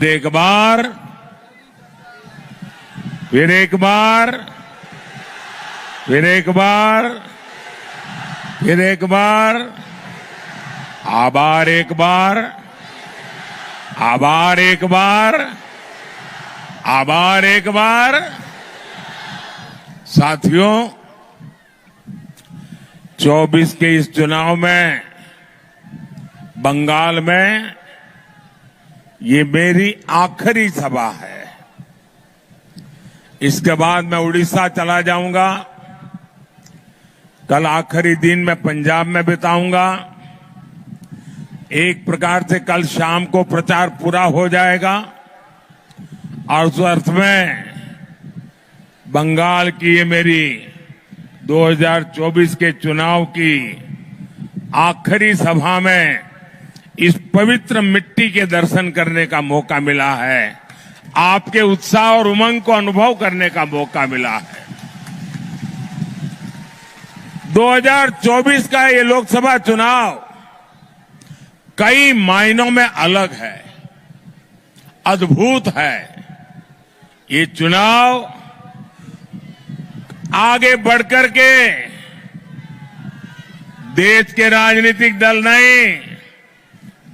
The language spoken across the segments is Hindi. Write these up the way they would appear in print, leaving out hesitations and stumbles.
एक बार फिर एक बार फिर एक बार फिर एक बार आभार एक बार आभार एक बार आभार एक बार। साथियों, 24 के इस चुनाव में बंगाल में ये मेरी आखिरी सभा है। इसके बाद मैं उड़ीसा चला जाऊंगा। कल आखिरी दिन मैं पंजाब में बिताऊंगा। एक प्रकार से कल शाम को प्रचार पूरा हो जाएगा और उस अर्थ में बंगाल की ये मेरी 2024 के चुनाव की आखिरी सभा में इस पवित्र मिट्टी के दर्शन करने का मौका मिला है। आपके उत्साह और उमंग को अनुभव करने का मौका मिला है। 2024 का ये लोकसभा चुनाव कई मायनों में अलग है, अद्भुत है। ये चुनाव आगे बढ़कर के देश के राजनीतिक दल नहीं,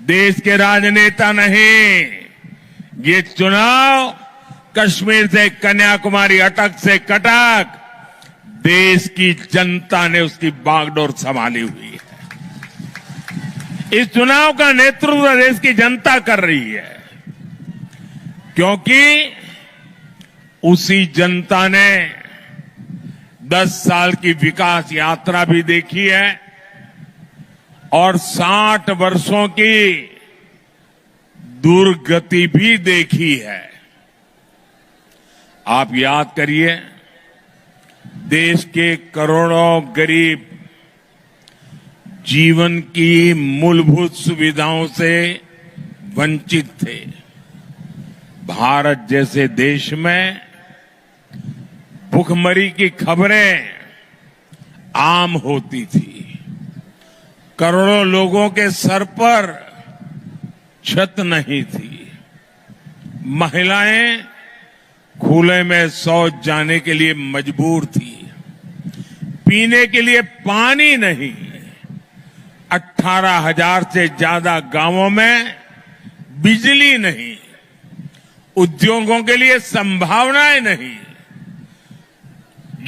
देश के राजनेता नहीं, ये चुनाव कश्मीर से कन्याकुमारी, अटक से कटक देश की जनता ने उसकी बागडोर संभाली हुई है। इस चुनाव का नेतृत्व देश की जनता कर रही है, क्योंकि उसी जनता ने 10 साल की विकास यात्रा भी देखी है और 60 वर्षों की दुर्गति भी देखी है। आप याद करिए, देश के करोड़ों गरीब जीवन की मूलभूत सुविधाओं से वंचित थे। भारत जैसे देश में भुखमरी की खबरें आम होती थी। करोड़ों लोगों के सर पर छत नहीं थी। महिलाएं खुले में शौच जाने के लिए मजबूर थी। पीने के लिए पानी नहीं। 18,000 से ज्यादा गांवों में बिजली नहीं। उद्योगों के लिए संभावनाएं नहीं।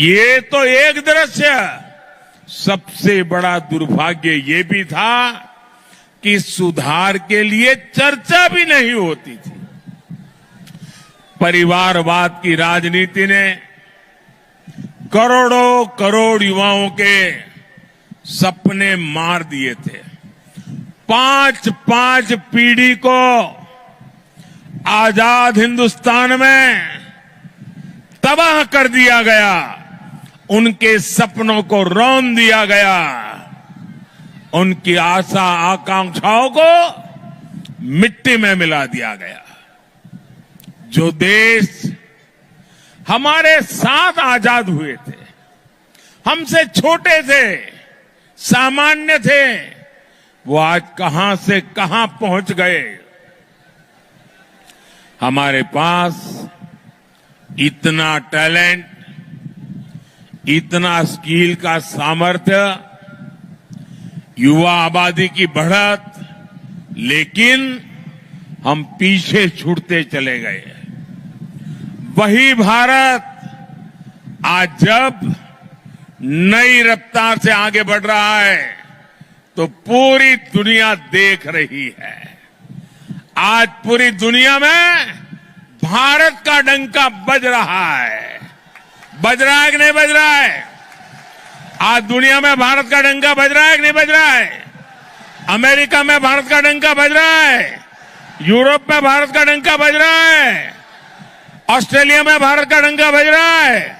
ये तो एक दृश्य। सबसे बड़ा दुर्भाग्य ये भी था कि सुधार के लिए चर्चा भी नहीं होती थी। परिवारवाद की राजनीति ने करोड़ों करोड़ युवाओं के सपने मार दिए थे। 5 पीढ़ी को आजाद हिंदुस्तान में तबाह कर दिया गया। उनके सपनों को रौंद दिया गया। उनकी आशा आकांक्षाओं को मिट्टी में मिला दिया गया। जो देश हमारे साथ आजाद हुए थे, हमसे छोटे थे, सामान्य थे, वो आज कहां से कहां पहुंच गए। हमारे पास इतना टैलेंट, इतना स्किल का सामर्थ्य, युवा आबादी की बढ़त, लेकिन हम पीछे छूटते चले गए। वही भारत आज जब नई रफ्तार से आगे बढ़ रहा है तो पूरी दुनिया देख रही है। आज पूरी दुनिया में भारत का डंका बज रहा है। बज रहा है कि नहीं बज रहा है? आज दुनिया में भारत का डंका बज रहा है कि नहीं बज रहा है? अमेरिका में भारत का डंका बज रहा है। यूरोप में भारत का डंका बज रहा है। ऑस्ट्रेलिया में भारत का डंका बज रहा है।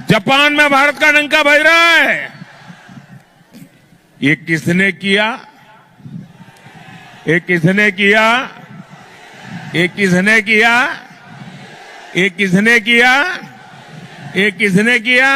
जापान में भारत का डंका बज रहा है। ये किसने किया? ये किसने किया? ये किसने किया? ये किसने किया? ये किसने किया?